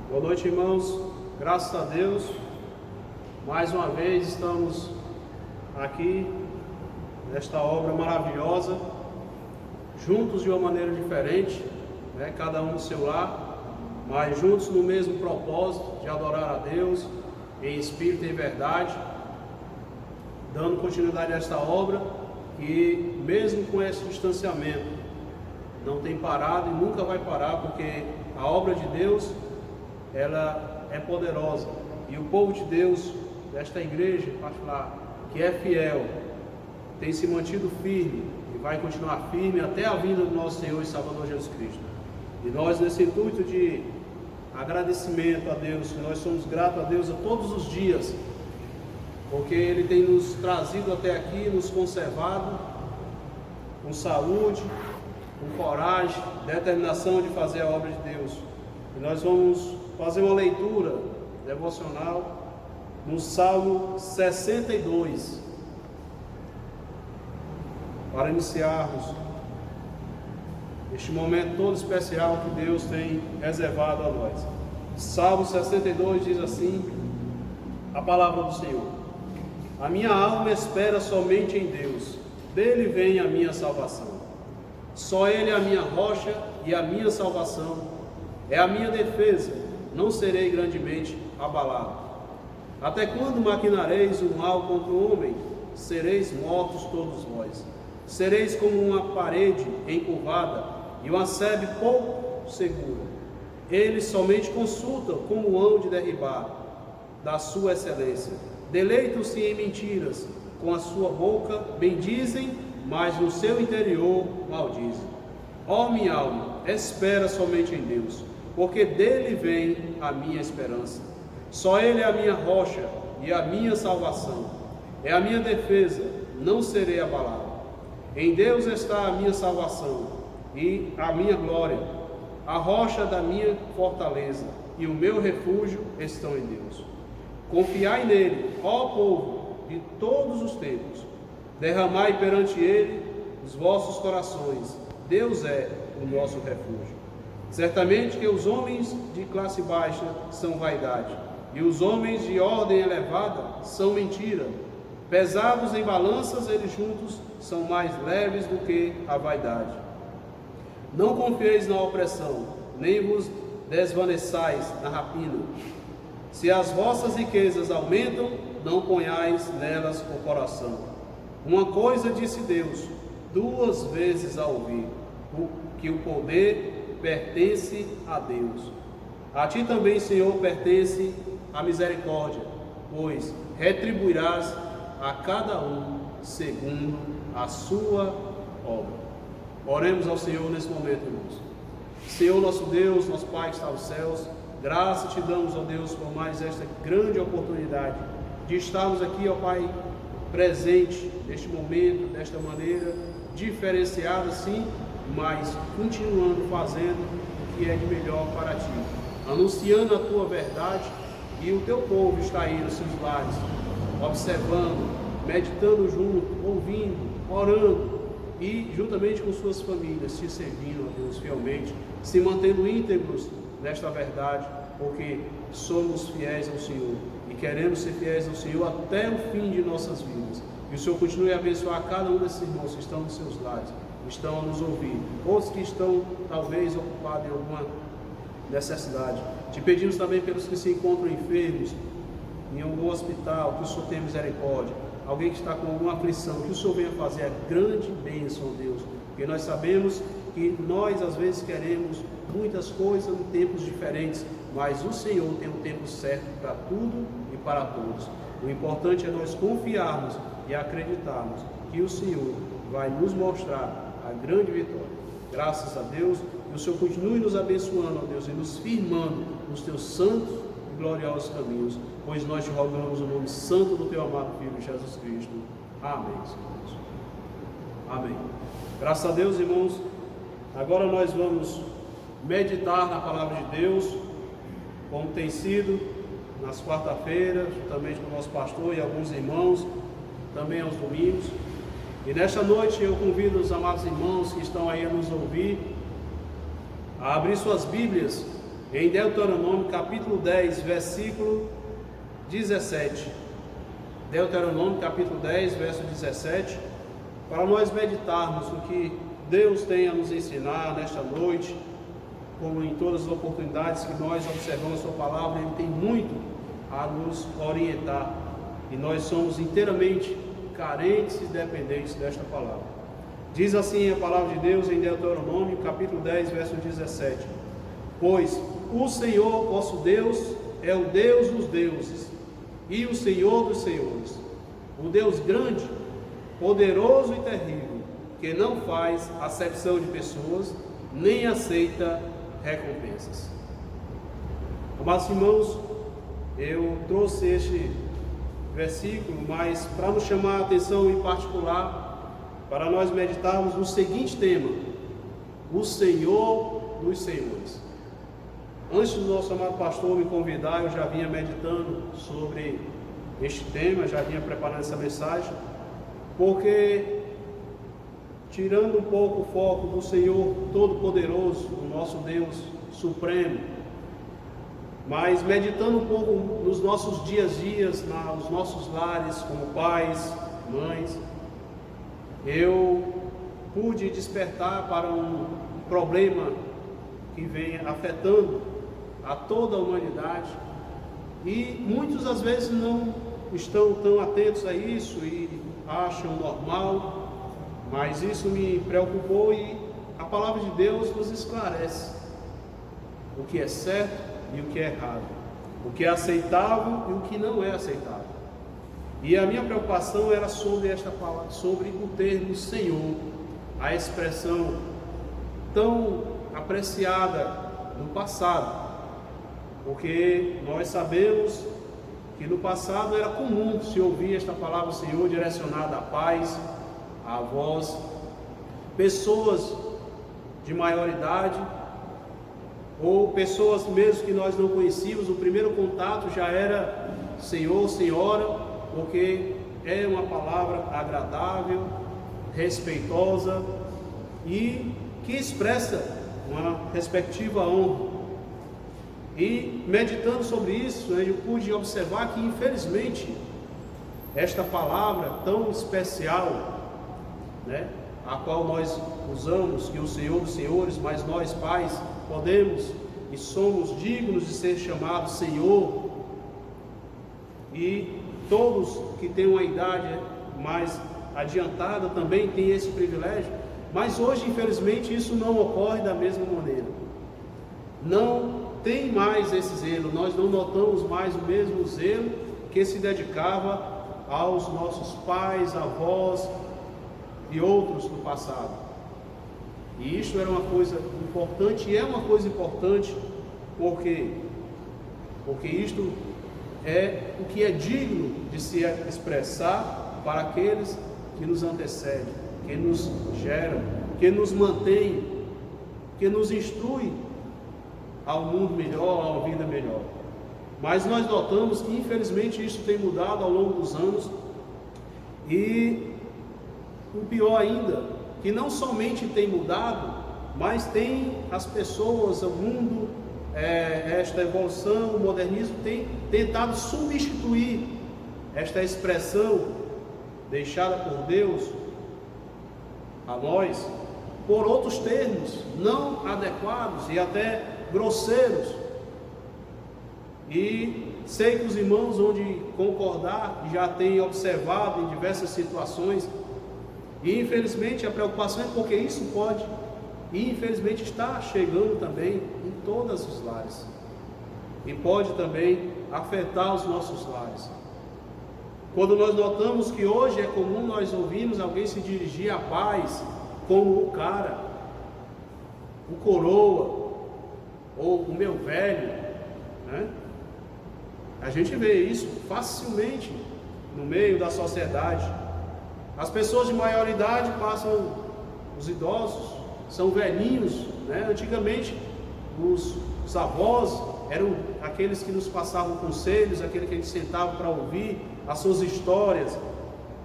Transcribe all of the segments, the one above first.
Boa noite, irmãos. Graças a Deus, mais uma vez estamos aqui nesta obra maravilhosa, juntos de uma maneira diferente, né? Cada um no seu lar, mas juntos no mesmo propósito de adorar a Deus em espírito e em verdade, dando continuidade a esta obra que, mesmo com esse distanciamento, não tem parado e nunca vai parar, porque a obra de Deus, ela é poderosa, e o povo de Deus desta igreja particular, que é fiel, tem se mantido firme e vai continuar firme até a vinda do nosso Senhor e Salvador Jesus Cristo. E nós, nesse intuito de agradecimento a Deus, nós somos gratos a Deus a todos os dias, porque Ele tem nos trazido até aqui, nos conservado com saúde, com coragem, determinação de fazer a obra de Deus. E nós vamos fazer uma leitura devocional no Salmo 62, para iniciarmos este momento todo especial que Deus tem reservado a nós. Salmo 62 diz assim, a palavra do Senhor: a minha alma espera somente em Deus, dele vem a minha salvação. Só Ele é a minha rocha e a minha salvação, é a minha defesa, não serei grandemente abalado. Até quando maquinareis o mal contra o homem? Sereis mortos todos vós. Sereis como uma parede encurvada e uma sebe pouco segura. Eles somente consultam como hão de derribar da sua excelência. Deleitam-se em mentiras, com a sua boca bendizem, mas no seu interior maldizem. Ó minha alma, espera somente em Deus, porque dele vem a minha esperança. Só Ele é a minha rocha e a minha salvação, é a minha defesa, não serei abalado. Em Deus está a minha salvação e a minha glória, a rocha da minha fortaleza e o meu refúgio estão em Deus. Confiai nele, ó povo de todos os tempos, derramai perante ele os vossos corações. Deus é o nosso refúgio. Certamente que os homens de classe baixa são vaidade, e os homens de ordem elevada são mentira. Pesados em balanças, eles juntos são mais leves do que a vaidade. Não confieis na opressão, nem vos desvaneçais na rapina. Se as vossas riquezas aumentam, não ponhais nelas o coração. Uma coisa disse Deus, duas vezes a ouvir, que o poder pertence a Deus. A ti também, Senhor, pertence a misericórdia, pois retribuirás a cada um segundo a sua obra. Oremos ao Senhor nesse momento, irmãos. Senhor, nosso Deus, nosso Pai que está nos céus, graça te damos, ó Deus, por mais esta grande oportunidade de estarmos aqui, ó Pai, presente neste momento, desta maneira diferenciada, sim, mas continuando fazendo o que é de melhor para ti, anunciando a tua verdade, e o teu povo está aí nos seus lares, observando, meditando junto, ouvindo, orando, e juntamente com suas famílias, te servindo, ó Deus, fielmente, se mantendo íntegros nesta verdade, porque somos fiéis ao Senhor, e queremos ser fiéis ao Senhor até o fim de nossas vidas. E o Senhor continue a abençoar cada um desses irmãos que estão nos seus lares, estão a nos ouvir, outros que estão talvez ocupados em alguma necessidade. Te pedimos também pelos que se encontram enfermos em algum hospital, que o Senhor tenha misericórdia. Alguém que está com alguma aflição, que o Senhor venha fazer a grande bênção, Deus, porque nós sabemos que nós às vezes queremos muitas coisas em tempos diferentes, mas o Senhor tem um tempo certo para tudo e para todos. O importante é nós confiarmos e acreditarmos que o Senhor vai nos mostrar a grande vitória. Graças a Deus, e o Senhor continue nos abençoando, ó Deus, e nos firmando nos teus santos e gloriosos caminhos, pois nós te rogamos no nome santo do teu amado Filho Jesus Cristo. Amém, Senhor. Amém. Graças a Deus, irmãos. Agora nós vamos meditar na palavra de Deus, como tem sido nas quarta-feiras, juntamente com o nosso pastor e alguns irmãos, também aos domingos. E nesta noite eu convido os amados irmãos que estão aí a nos ouvir a abrir suas Bíblias em Deuteronômio capítulo 10, versículo 17. Deuteronômio capítulo 10, verso 17, para nós meditarmos o que Deus tem a nos ensinar nesta noite, como em todas as oportunidades que nós observamos a sua palavra. Ele tem muito a nos orientar, e nós somos inteiramente carentes e dependentes desta palavra. Diz assim a palavra de Deus em Deuteronômio capítulo 10, verso 17: pois o Senhor vosso Deus é o Deus dos deuses e o Senhor dos senhores, o Deus grande, poderoso e terrível, que não faz acepção de pessoas, nem aceita recompensas. Amados irmãos, eu trouxe este versículo, mas para nos chamar a atenção em particular, para nós meditarmos no seguinte tema: o Senhor dos senhores. Antes do nosso amado pastor me convidar, eu já vinha meditando sobre este tema, já vinha preparando essa mensagem, porque tirando um pouco o foco do Senhor Todo-Poderoso, o nosso Deus Supremo, mas meditando um pouco nos nossos dias a dias, nos nossos lares, como pais, mães, eu pude despertar para um problema que vem afetando a toda a humanidade, e muitos às vezes não estão tão atentos a isso e acham normal, mas isso me preocupou, e a palavra de Deus nos esclarece o que é certo e o que é errado, o que é aceitável e o que não é aceitável. E a minha preocupação era sobre esta palavra, sobre o termo Senhor, a expressão tão apreciada no passado, porque nós sabemos que no passado era comum se ouvir esta palavra Senhor direcionada a pais, a avós, pessoas de maior idade, ou pessoas mesmo que nós não conhecíamos. O primeiro contato já era Senhor, Senhora, porque é uma palavra agradável, respeitosa e que expressa uma respectiva honra. E meditando sobre isso, eu pude observar que infelizmente esta palavra tão especial, a qual nós usamos, que o Senhor dos senhores, mas nós pais podemos e somos dignos de ser chamados Senhor, e todos que têm uma idade mais adiantada também têm esse privilégio, mas hoje infelizmente isso não ocorre da mesma maneira. Não tem mais esse zelo, nós não notamos mais o mesmo zelo que se dedicava aos nossos pais, avós e outros do passado. E isto era uma coisa importante, e é uma coisa importante, porque isto é o que é digno de se expressar para aqueles que nos antecedem, que nos geram, que nos mantêm, que nos instruem ao mundo melhor, a uma vida melhor. Mas nós notamos que infelizmente isso tem mudado ao longo dos anos, e o pior ainda, que não somente tem mudado, mas tem as pessoas, o mundo, esta evolução, o modernismo tem tentado substituir esta expressão deixada por Deus a nós por outros termos não adequados e até grosseiros. E sei que os irmãos vão de concordar, já têm observado em diversas situações, e infelizmente a preocupação é porque isso pode, e infelizmente está chegando também em todos os lares, e pode também afetar os nossos lares. Quando nós notamos que hoje é comum nós ouvirmos alguém se dirigir a pais como o cara, o coroa, ou o meu velho, A gente vê isso facilmente no meio da sociedade. As pessoas de maior idade passam, os idosos são velhinhos, Antigamente os avós eram aqueles que nos passavam conselhos, aquele que a gente sentava para ouvir as suas histórias,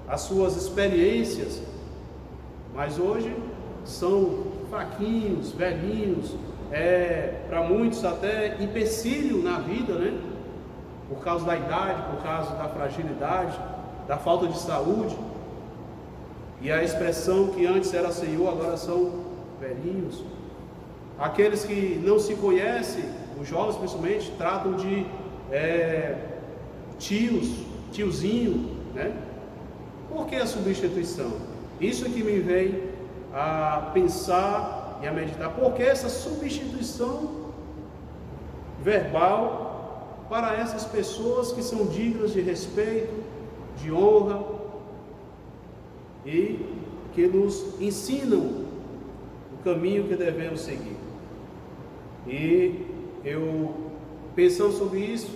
as suas experiências. Mas hoje são fraquinhos, velhinhos, para muitos até empecilho na vida, né? Por causa da idade, por causa da fragilidade, da falta de saúde. E a expressão que antes era Senhor, agora são velhinhos. Aqueles que não se conhecem, os jovens principalmente, tratam de tiozinho, né? Por que a substituição? Isso que me vem a pensar e a meditar. Por que essa substituição verbal para essas pessoas que são dignas de respeito, de honra e que nos ensinam o caminho que devemos seguir? E eu, pensando sobre isso,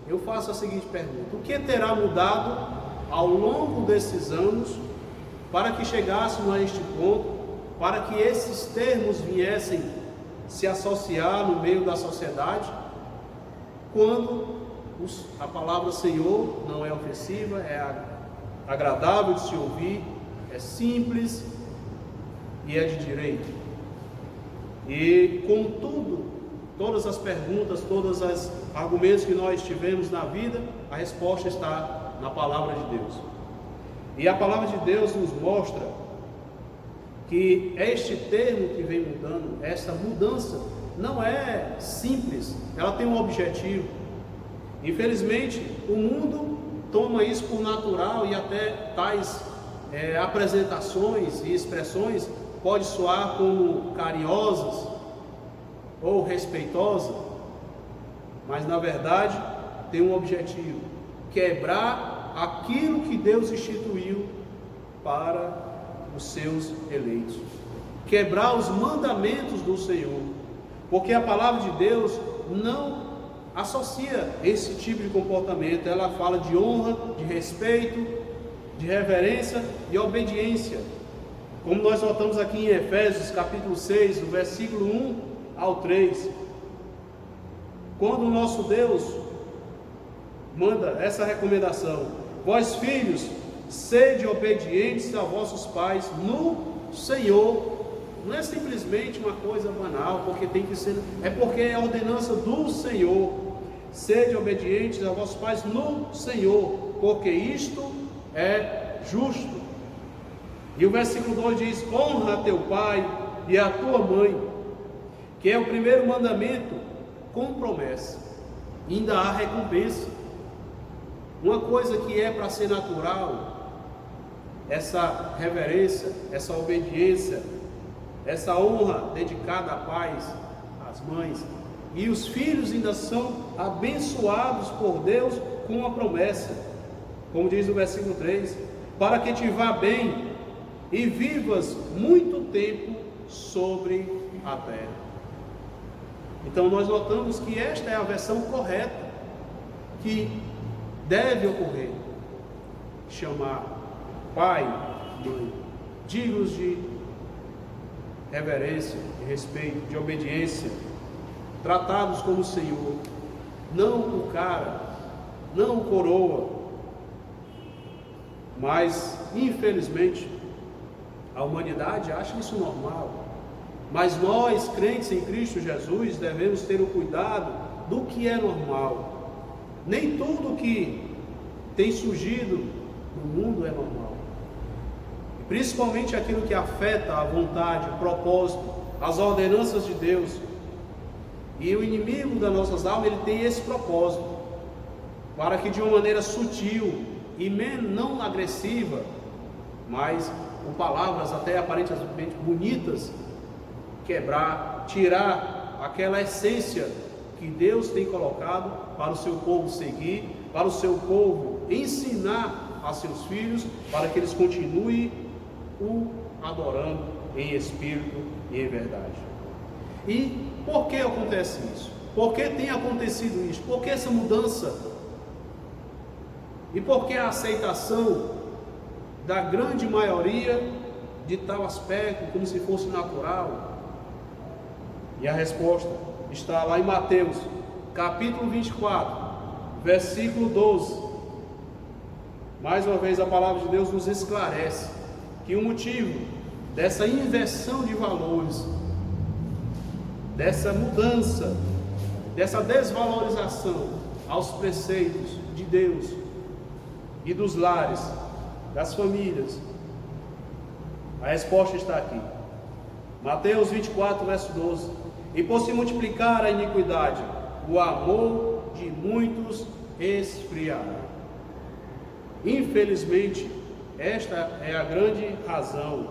eu faço a seguinte pergunta: o que terá mudado ao longo desses anos para que chegássemos a este ponto, para que esses termos viessem se associar no meio da sociedade, quando a palavra Senhor não é ofensiva, é agradável de se ouvir, é simples e é de direito? E contudo, todas as perguntas, todos os argumentos que nós tivemos na vida, a resposta está na palavra de Deus. E a palavra de Deus nos mostra que este termo que vem mudando, essa mudança, não é simples, ela tem um objetivo. Infelizmente, o mundo toma isso por natural, e até tais apresentações e expressões pode soar como carinhosas ou respeitosas, mas na verdade tem um objetivo: quebrar aquilo que Deus instituiu para os seus eleitos, quebrar os mandamentos do Senhor, porque a palavra de Deus não associa esse tipo de comportamento. Ela fala de honra, de respeito, de reverência e obediência, como nós notamos aqui em Efésios capítulo 6, do versículo 1 ao 3, quando o nosso Deus manda essa recomendação: vós filhos, sede obedientes a vossos pais no Senhor. Não é simplesmente uma coisa banal, porque tem que ser, é porque é a ordenança do Senhor. Sede obedientes a vossos pais no Senhor, porque isto é justo. E o versículo 2 diz: honra a teu pai e a tua mãe, que é o primeiro mandamento com promessa, ainda há recompensa. Uma coisa que é para ser natural, essa reverência, essa obediência, essa honra dedicada a pais, às mães, e os filhos ainda são abençoados por Deus com uma promessa, como diz no versículo 3: para que te vá bem e vivas muito tempo sobre a terra. Então nós notamos que esta é a versão correta que deve ocorrer: chamar pai, mãe, dignos de reverência, de respeito, de obediência, tratados como o Senhor, não o cara, não o coroa. Mas infelizmente a humanidade acha isso normal. Mas nós, crentes em Cristo Jesus, devemos ter o cuidado do que é normal. Nem tudo que tem surgido no mundo é normal, e principalmente aquilo que afeta a vontade, o propósito, as ordenanças de Deus. E o inimigo das nossas almas, ele tem esse propósito, para que de uma maneira sutil e não agressiva, mas com palavras até aparentemente bonitas, quebrar, tirar aquela essência que Deus tem colocado para o seu povo seguir, para o seu povo ensinar a seus filhos, para que eles continuem o adorando em espírito e em verdade. E por que acontece isso? Por que tem acontecido isso? Por que essa mudança? E por que a aceitação da grande maioria de tal aspecto, como se fosse natural? E a resposta está lá em Mateus, capítulo 24, versículo 12. Mais uma vez a palavra de Deus nos esclarece que o motivo dessa inversão de valores dessa mudança, dessa desvalorização aos preceitos de Deus e dos lares, das famílias? A resposta está aqui. Mateus 24, verso 12. E por se multiplicar a iniquidade, o amor de muitos esfriará. Infelizmente, esta é a grande razão,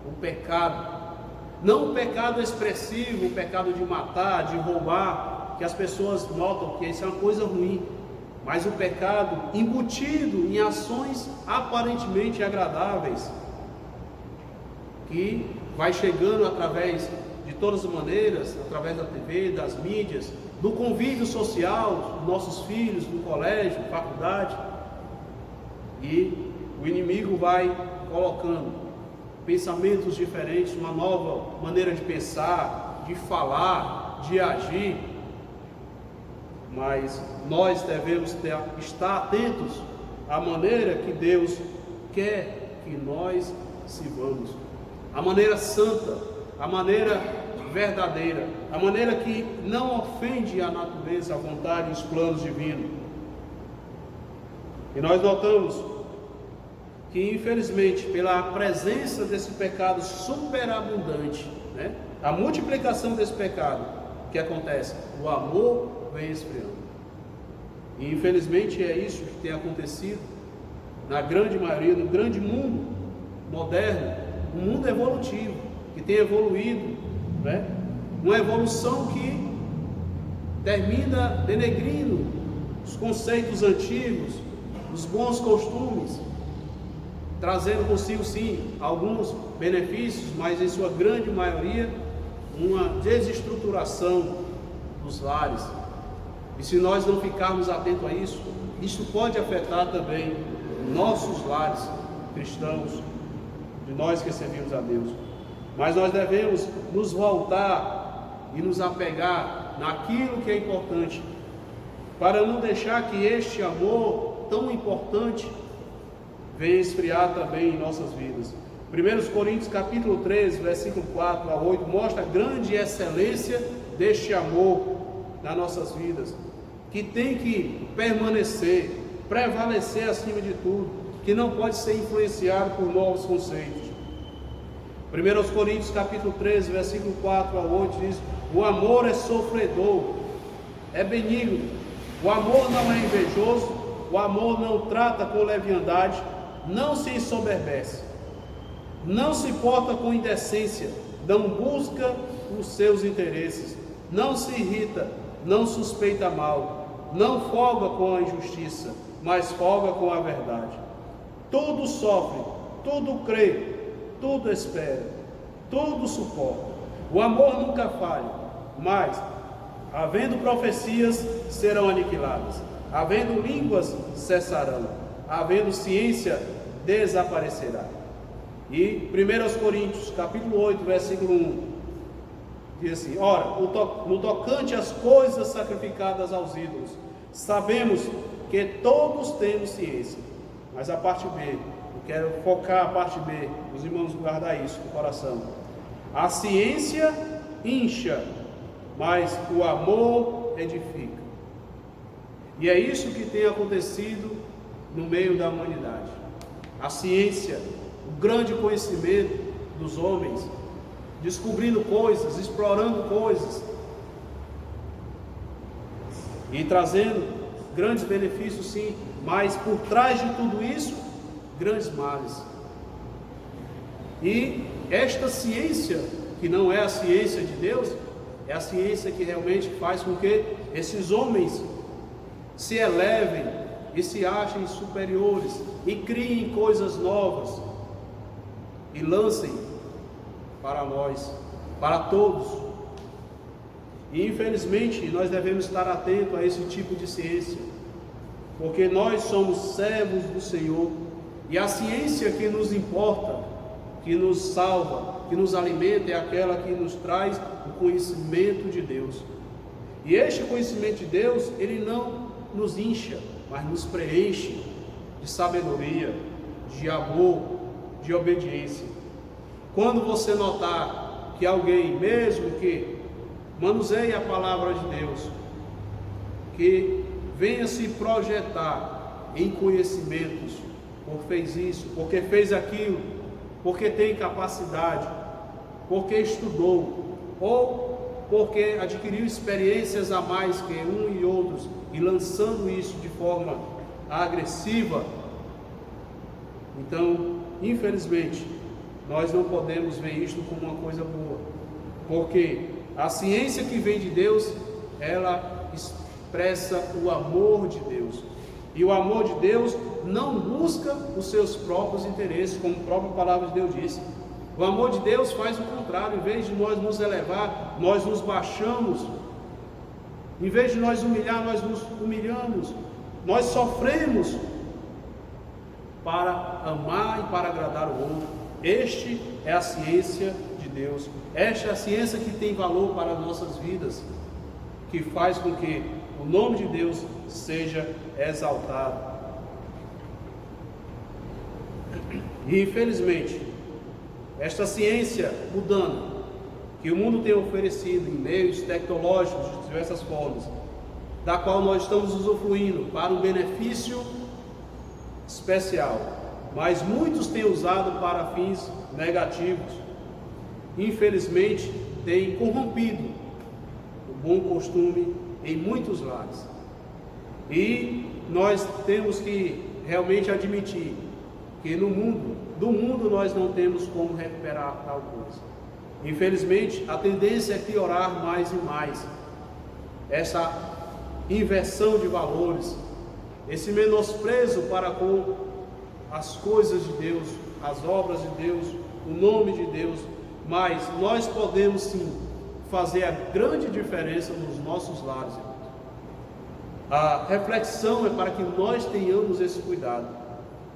o pecado. Não o pecado expressivo, o pecado de matar, de roubar, que as pessoas notam que isso é uma coisa ruim, mas o pecado embutido em ações aparentemente agradáveis, que vai chegando através de todas as maneiras, através da TV, das mídias, do convívio social, dos nossos filhos, no colégio, faculdade, e o inimigo vai colocando pensamentos diferentes, uma nova maneira de pensar, de falar, de agir, mas nós devemos estar atentos à maneira que Deus quer que nós sirvamos, a maneira santa, a maneira verdadeira, a maneira que não ofende a natureza, a vontade e os planos divinos. E nós notamos que, infelizmente, pela presença desse pecado superabundante, a multiplicação desse pecado, o que acontece? O amor vem esfriando. E infelizmente é isso que tem acontecido na grande maioria, no grande mundo moderno, um mundo evolutivo, que tem evoluído, uma evolução que termina denegrindo os conceitos antigos, os bons costumes, trazendo consigo sim alguns benefícios, mas em sua grande maioria uma desestruturação dos lares. E se nós não ficarmos atentos a isso, isso pode afetar também nossos lares cristãos, de nós que servimos a Deus. Mas nós devemos nos voltar e nos apegar naquilo que é importante, para não deixar que este amor tão importante venha esfriar também em nossas vidas. 1 Coríntios capítulo 13, versículo 4 a 8, mostra a grande excelência deste amor nas nossas vidas, que tem que permanecer, prevalecer acima de tudo, que não pode ser influenciado por novos conceitos. 1 Coríntios capítulo 13, versículo 4 a 8 diz: o amor é sofredor, é benigno, o amor não é invejoso, o amor não trata com leviandade, não se ensoberbece, não se porta com indecência, não busca os seus interesses, não se irrita, não suspeita mal, não folga com a injustiça, mas folga com a verdade. Tudo sofre, tudo crê, tudo espera, tudo suporta. O amor nunca falha, mas, havendo profecias, serão aniquiladas, havendo línguas, cessarão, havendo ciência, desaparecerá. E 1 Coríntios capítulo 8, versículo 1 diz assim: ora, no tocante às coisas sacrificadas aos ídolos, sabemos que todos temos ciência. Mas a parte B, eu quero focar a parte B, os irmãos guardar isso no coração. A ciência incha, mas o amor edifica. E é isso que tem acontecido no meio da humanidade. A ciência, o grande conhecimento dos homens, descobrindo coisas, explorando coisas e trazendo grandes benefícios, sim, mas por trás de tudo isso, grandes males. E esta ciência, que não é a ciência de Deus, é a ciência que realmente faz com que esses homens se elevem e se achem superiores e criem coisas novas e lancem para nós, para todos. E infelizmente nós devemos estar atentos a esse tipo de ciência, porque nós somos servos do Senhor, e a ciência que nos importa, que nos salva, que nos alimenta, é aquela que nos traz o conhecimento de Deus. E este conhecimento de Deus, ele não nos incha, mas nos preenche de sabedoria, de amor, de obediência. Quando você notar que alguém, mesmo que manuseie a palavra de Deus, que venha se projetar em conhecimentos, porque fez isso, porque fez aquilo, porque tem capacidade, porque estudou, ou porque adquiriu experiências a mais que um e outros, e lançando isso de forma agressiva. Então, infelizmente, nós não podemos ver isto como uma coisa boa, porque a ciência que vem de Deus, ela expressa o amor de Deus, e o amor de Deus não busca os seus próprios interesses, como a própria palavra de Deus disse. O amor de Deus faz o contrário. Em vez de nós nos elevar, nós nos baixamos. Em vez de nós humilhar, nós nos humilhamos. Nós sofremos para amar e para agradar o outro. Este é a ciência de Deus. Esta é a ciência que tem valor para as nossas vidas, que faz com que o nome de Deus seja exaltado. E infelizmente, esta ciência mudando, que o mundo tem oferecido em meios tecnológicos de diversas formas, da qual nós estamos usufruindo para um benefício especial, mas muitos têm usado para fins negativos. Infelizmente, tem corrompido o bom costume em muitos lares. E nós temos que realmente admitir que do mundo nós não temos como recuperar tal coisa. Infelizmente, a tendência é piorar mais e mais. Essa inversão de valores, esse menosprezo para com as coisas de Deus, as obras de Deus, o nome de Deus. Mas nós podemos sim fazer a grande diferença nos nossos lares. A reflexão é para que nós tenhamos esse cuidado.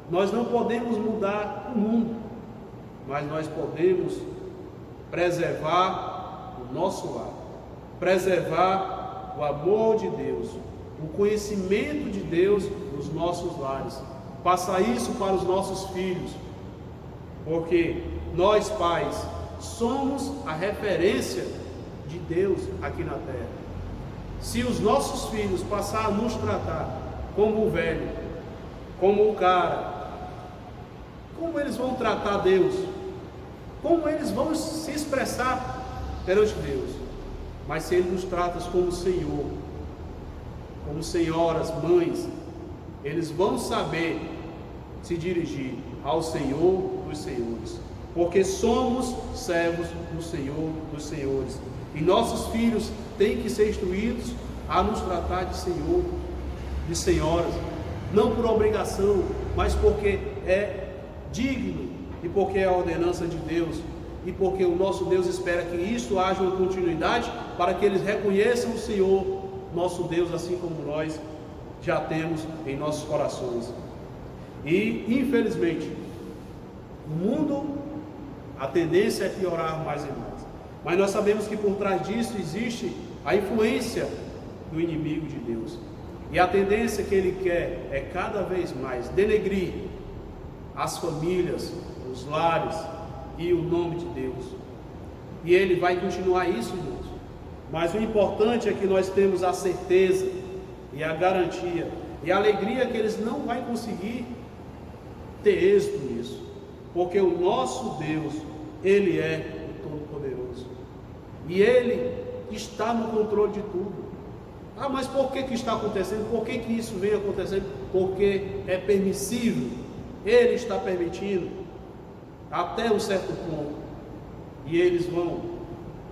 Nós não podemos mudar o mundo, mas nós podemos preservar o nosso lar, preservar o amor de Deus, o conhecimento de Deus nos nossos lares. Passar isso para os nossos filhos, porque nós pais somos a referência de Deus aqui na terra. Se os nossos filhos passarem a nos tratar como o velho, como o cara, como eles vão tratar Deus? Como eles vão se expressar perante Deus? Mas se Ele nos trata como Senhor, como senhoras, mães, eles vão saber se dirigir ao Senhor dos Senhores, porque somos servos do Senhor dos Senhores, e nossos filhos têm que ser instruídos a nos tratar de Senhor, de senhoras, não por obrigação, mas porque é digno, e porque é a ordenança de Deus, e porque o nosso Deus espera que isso haja uma continuidade, para que eles reconheçam o Senhor, nosso Deus, assim como nós já temos em nossos corações. E infelizmente, o mundo, a tendência é piorar mais e mais, mas nós sabemos que por trás disso existe a influência do inimigo de Deus, e a tendência que ele quer é cada vez mais denegrir as famílias, os lares e o nome de Deus. E ele vai continuar isso, irmãos. Mas o importante é que nós temos a certeza e a garantia e a alegria que eles não vão conseguir ter êxito nisso, porque o nosso Deus, Ele é o Todo-Poderoso, e Ele está no controle de tudo. Ah, mas por que está acontecendo? Por que isso vem acontecendo? Porque é permissível. Ele está permitindo até um certo ponto, e eles vão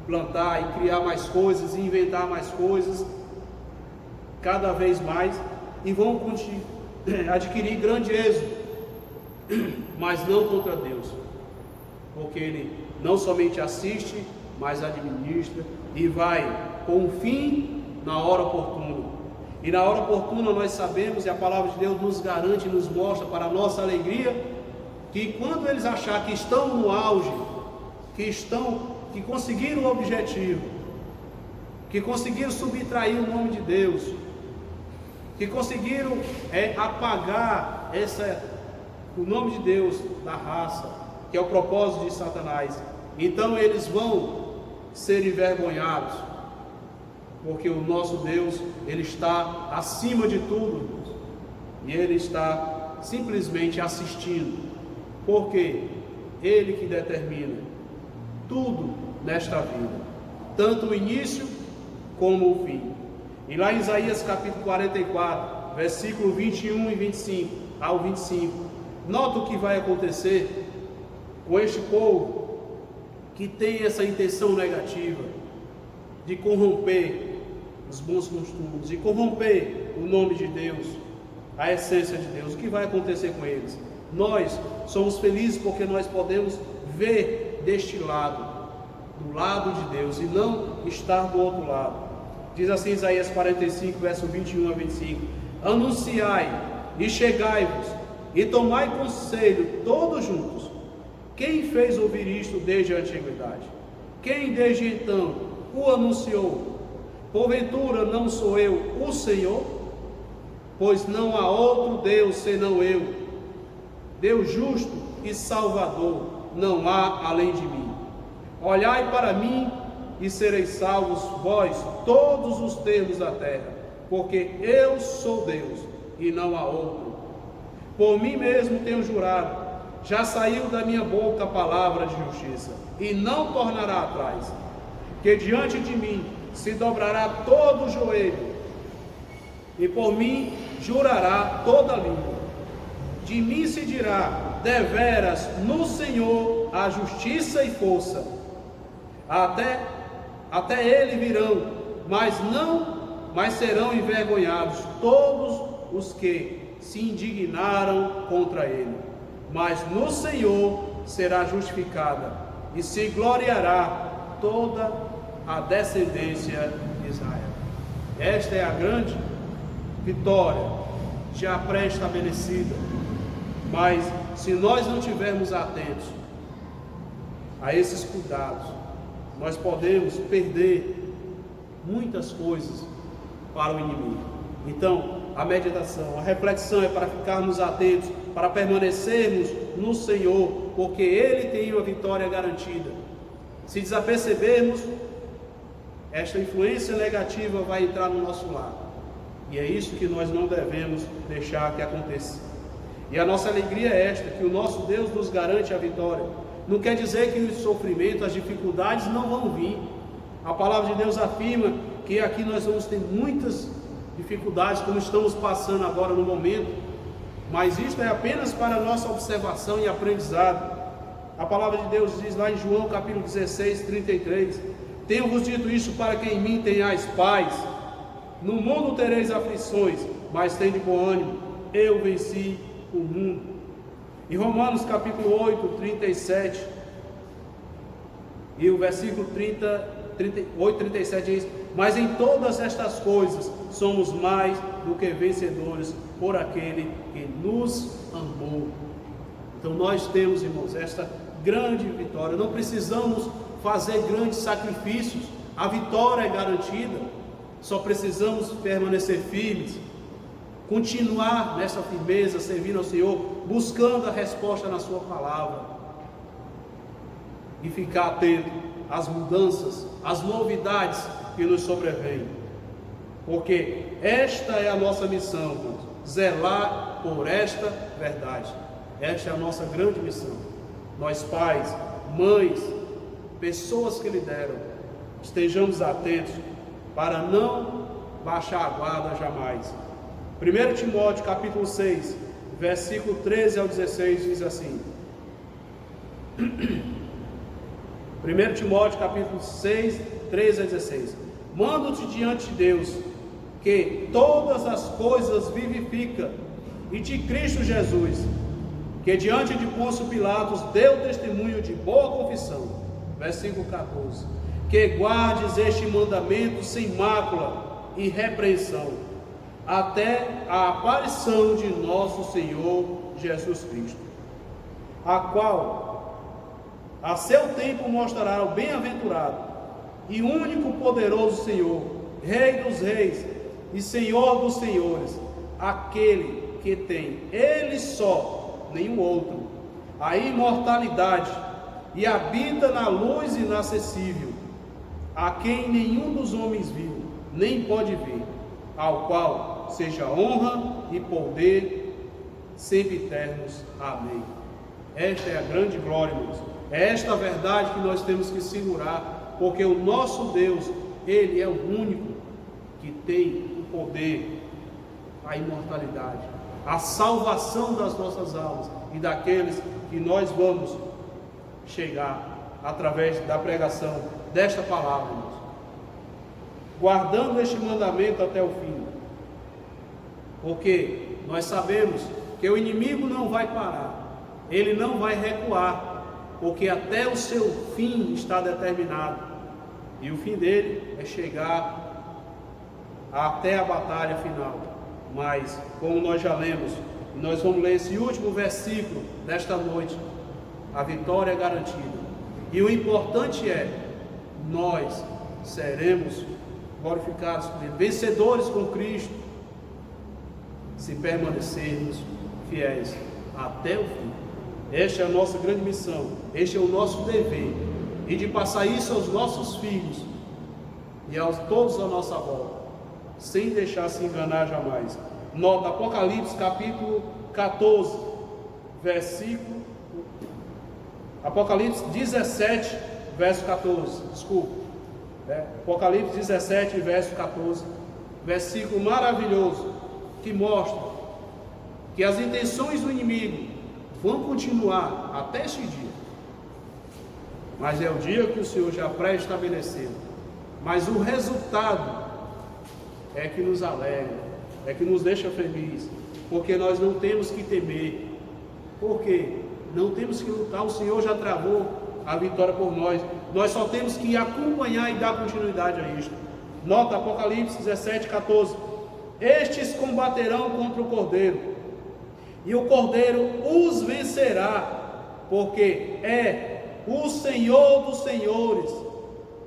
plantar e criar mais coisas, e inventar mais coisas, cada vez mais, e vão adquirir grande êxito, mas não contra Deus, porque Ele não somente assiste, mas administra, e vai com o fim na hora oportuna. E na hora oportuna nós sabemos, e a palavra de Deus nos garante, nos mostra para a nossa alegria, que quando eles acharem que estão no auge, que conseguiram o objetivo, que conseguiram subtrair o nome de Deus, que conseguiram apagar o nome de Deus da raça, que é o propósito de Satanás, então eles vão ser envergonhados, porque o nosso Deus, Ele está acima de tudo, irmãos, e Ele está simplesmente assistindo, porque Ele que determina tudo nesta vida, tanto o início como o fim. E lá em Isaías capítulo 44, versículo 21 e 25 ao 25, nota o que vai acontecer com este povo que tem essa intenção negativa de corromper os bons costumes, de corromper o nome de Deus, a essência de Deus. O que vai acontecer com eles? Nós somos felizes porque nós podemos ver deste lado, do lado de Deus, e não estar do outro lado. Diz assim Isaías 45, verso 21 a 25: anunciai e chegai-vos, e tomai conselho todos juntos. Quem fez ouvir isto desde a antiguidade? Quem desde então o anunciou? Porventura não sou eu o Senhor? Pois não há outro Deus senão eu, Deus justo e Salvador, não há além de mim. Olhai para mim e sereis salvos vós, todos os termos da terra, porque eu sou Deus e não há outro. Por mim mesmo tenho jurado, já saiu da minha boca a palavra de justiça, e não tornará atrás, que diante de mim se dobrará todo o joelho, e por mim jurará toda língua. De mim se dirá: deveras no Senhor há justiça e força. Até ele virão, mas serão envergonhados todos os que se indignaram contra ele. Mas no Senhor será justificada e se gloriará toda a descendência de Israel. Esta é a grande vitória já pré-estabelecida. Mas se nós não estivermos atentos a esses cuidados, nós podemos perder muitas coisas para o inimigo. Então, a meditação, a reflexão é para ficarmos atentos, para permanecermos no Senhor, porque Ele tem uma vitória garantida. Se desapercebermos, esta influência negativa vai entrar no nosso lar, e é isso que nós não devemos deixar que aconteça. E a nossa alegria é esta, que o nosso Deus nos garante a vitória. Não quer dizer que os sofrimentos, as dificuldades não vão vir. A palavra de Deus afirma que aqui nós vamos ter muitas dificuldades, como estamos passando agora no momento, mas isto é apenas para a nossa observação e aprendizado. A palavra de Deus diz lá em João capítulo 16, 33: tenho-vos dito isso para que em mim tenhais paz. No mundo tereis aflições, mas tende bom ânimo, eu venci o mundo. Em Romanos capítulo 8, 37, e o versículo 38, 37 diz: mas em todas estas coisas somos mais do que vencedores por aquele que nos amou. Então nós temos, irmãos, esta grande vitória. Não precisamos fazer grandes sacrifícios, a vitória é garantida. Só precisamos permanecer firmes, continuar nessa firmeza, servindo ao Senhor, buscando a resposta na sua palavra, e ficar atento às mudanças, às novidades que nos sobrevêm, porque esta é a nossa missão, irmãos, zelar por esta verdade. Esta é a nossa grande missão. Nós pais, mães, pessoas que lideram, estejamos atentos para não baixar a guarda jamais. 1 Timóteo capítulo 6, versículo 13 ao 16 diz assim: 1 Timóteo capítulo 6, 13 a 16: mando-te diante de Deus, que todas as coisas vivifica, e de Cristo Jesus, que diante de Pôncio Pilatos deu testemunho de boa confissão. Versículo 14: que guardes este mandamento sem mácula e repreensão, até a aparição de nosso Senhor Jesus Cristo, a qual a seu tempo mostrará o bem-aventurado e único poderoso Senhor, Rei dos reis e Senhor dos senhores, aquele que tem, Ele só, nenhum outro, a imortalidade, e habita na luz inacessível, a quem nenhum dos homens viu, nem pode vir, ao qual seja honra e poder sempre eternos. Amém. Esta é a grande glória, irmãos. É esta a verdade que nós temos que segurar, porque o nosso Deus, Ele é o único que tem o poder, a imortalidade, a salvação das nossas almas e daqueles que nós vamos chegar através da pregação desta palavra, irmãos. Guardando este mandamento até o fim, porque nós sabemos que o inimigo não vai parar, ele não vai recuar, porque até o seu fim está determinado, e o fim dele é chegar até a batalha final. Mas, como nós já lemos, nós vamos ler esse último versículo desta noite, a vitória é garantida, e o importante é, nós seremos glorificados por Ele, vencedores com Cristo, se permanecermos fiéis até o fim. Esta é a nossa grande missão, este é o nosso dever, e de passar isso aos nossos filhos e a todos à nossa volta, sem deixar se enganar jamais. Nota Apocalipse capítulo 14, versículo Apocalipse 17, verso 14, desculpa. Apocalipse 17, verso 14, versículo maravilhoso, que mostra que as intenções do inimigo vão continuar até este dia, mas é o dia que o Senhor já pré-estabeleceu. Mas o resultado é que nos alegra, é que nos deixa feliz, porque nós não temos que temer, porque não temos que lutar, o Senhor já travou a vitória por nós, nós só temos que acompanhar e dar continuidade a isto. Nota Apocalipse 17, 14: estes combaterão contra o Cordeiro, e o Cordeiro os vencerá, porque é o Senhor dos senhores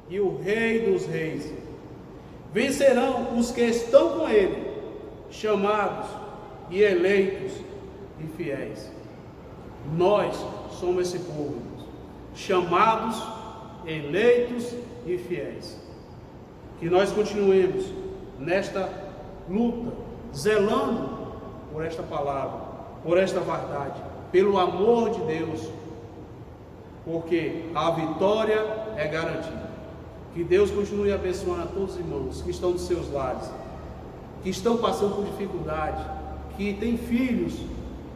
e o Rei dos reis. Vencerão os que estão com Ele, chamados e eleitos e fiéis. Nós somos esse povo, chamados, eleitos e fiéis. Que nós continuemos nesta luta, zelando por esta palavra, por esta verdade, pelo amor de Deus, porque a vitória é garantida. Que Deus continue abençoando a todos os irmãos que estão nos seus lares, que estão passando por dificuldade, que têm filhos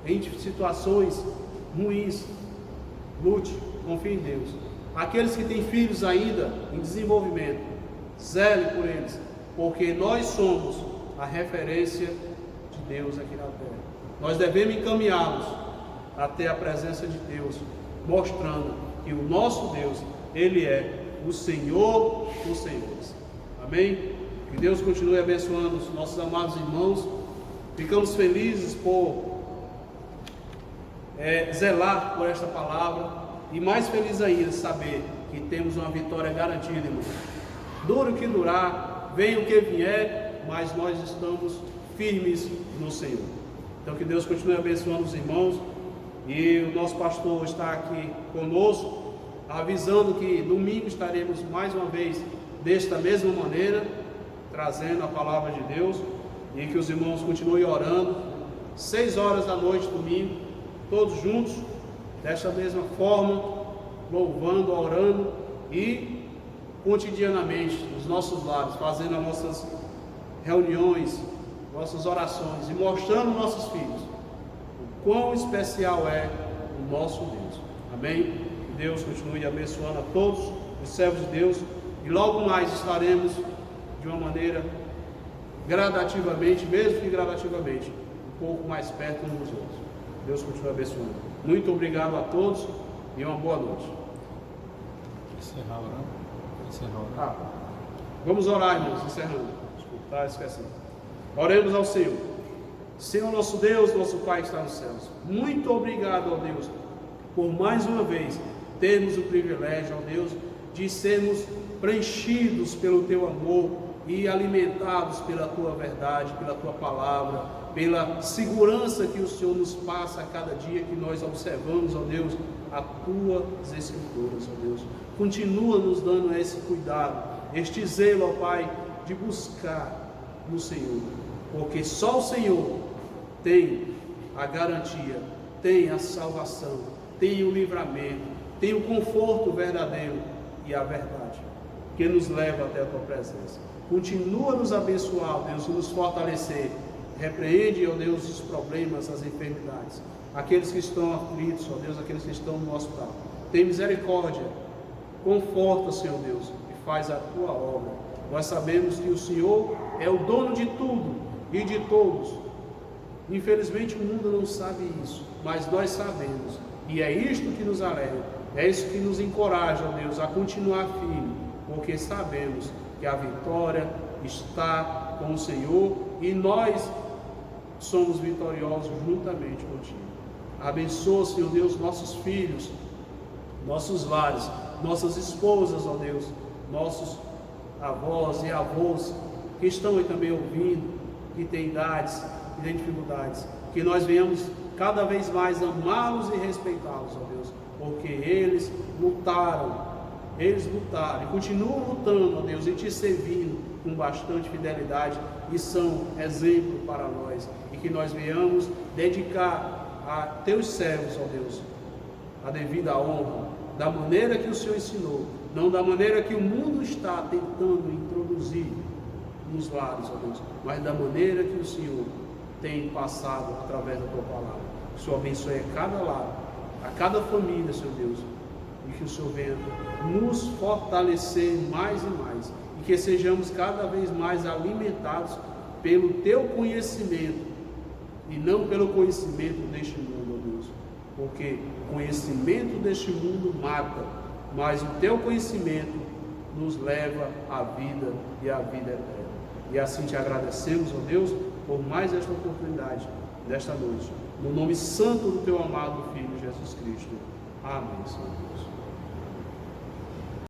em situações ruins. Lute, confie em Deus. Aqueles que têm filhos ainda em desenvolvimento, zele por eles, porque nós somos a referência de Deus aqui na terra. Nós devemos encaminhá-los até a presença de Deus, mostrando que o nosso Deus, Ele é o Senhor dos senhores. Amém? Que Deus continue abençoando os nossos amados irmãos. Ficamos felizes por zelar por esta palavra, e mais feliz ainda saber que temos uma vitória garantida, irmão. Dure o que durar, venha o que vier, mas nós estamos firmes no Senhor. Então que Deus continue abençoando os irmãos, e o nosso pastor está aqui conosco, avisando que domingo estaremos mais uma vez desta mesma maneira, trazendo a palavra de Deus, e que os irmãos continuem orando, 6 horas da noite, domingo, todos juntos, desta mesma forma, louvando, orando e cotidianamente nos nossos lares, fazendo as nossas reuniões, nossas orações e mostrando aos nossos filhos o quão especial é o nosso Deus. Amém? Que Deus continue abençoando a todos os servos de Deus, e logo mais estaremos de uma maneira gradativamente, mesmo que gradativamente, um pouco mais perto uns dos outros. Deus continue abençoando. Muito obrigado a todos e uma boa noite. Encerrar. Vamos orar, irmãos, encerrando. Desculpa, esquecendo. Oremos ao Senhor. Senhor nosso Deus, nosso Pai que está nos céus, muito obrigado, ó Deus, por mais uma vez termos o privilégio, ó Deus, de sermos preenchidos pelo Teu amor e alimentados pela Tua verdade, pela Tua palavra, pela segurança que o Senhor nos passa a cada dia que nós observamos, ó Deus, as Tuas Escrituras, ó Deus. Continua nos dando esse cuidado, este zelo, ó Pai, de buscar no Senhor, porque só o Senhor tem a garantia, tem a salvação, tem o livramento, tem o conforto verdadeiro e a verdade, que nos leva até a Tua presença. Continua a nos abençoar, Deus, e nos fortalecer. Repreende, ó Deus, os problemas, as enfermidades, aqueles que estão aflitos, ó Deus, aqueles que estão no hospital. Tem misericórdia, conforta, Senhor Deus, e faz a Tua obra. Nós sabemos que o Senhor é o dono de tudo e de todos. Infelizmente o mundo não sabe isso, mas nós sabemos, e é isto que nos alegra, é isso que nos encoraja, ó Deus, a continuar firme, porque sabemos que a vitória está com o Senhor e nós somos vitoriosos juntamente contigo. Abençoa, Senhor Deus, nossos filhos, nossos lares, nossas esposas, ó Deus, nossos avós e avós que estão aí também ouvindo, que têm idades, que têm dificuldades, que nós venhamos cada vez mais amá-los e respeitá-los, ó Deus, porque eles lutaram e continuam lutando, ó Deus, e Te servindo com bastante fidelidade e são exemplo para nós, e que nós venhamos dedicar a Teus servos, ó Deus, a devida honra, da maneira que o Senhor ensinou, não da maneira que o mundo está tentando introduzir nos lares, ó Deus, mas da maneira que o Senhor tem passado através da Tua palavra. Que o Senhor abençoe a cada lar, a cada família, Senhor Deus, e que o Senhor venha nos fortalecer mais e mais, e que sejamos cada vez mais alimentados pelo Teu conhecimento, e não pelo conhecimento deste mundo, ó Deus, porque o conhecimento deste mundo mata, mas o Teu conhecimento nos leva à vida e à vida eterna. E assim Te agradecemos, ó Deus, por mais esta oportunidade, desta noite, no nome santo do Teu amado Filho Jesus Cristo. Amém, Senhor Deus.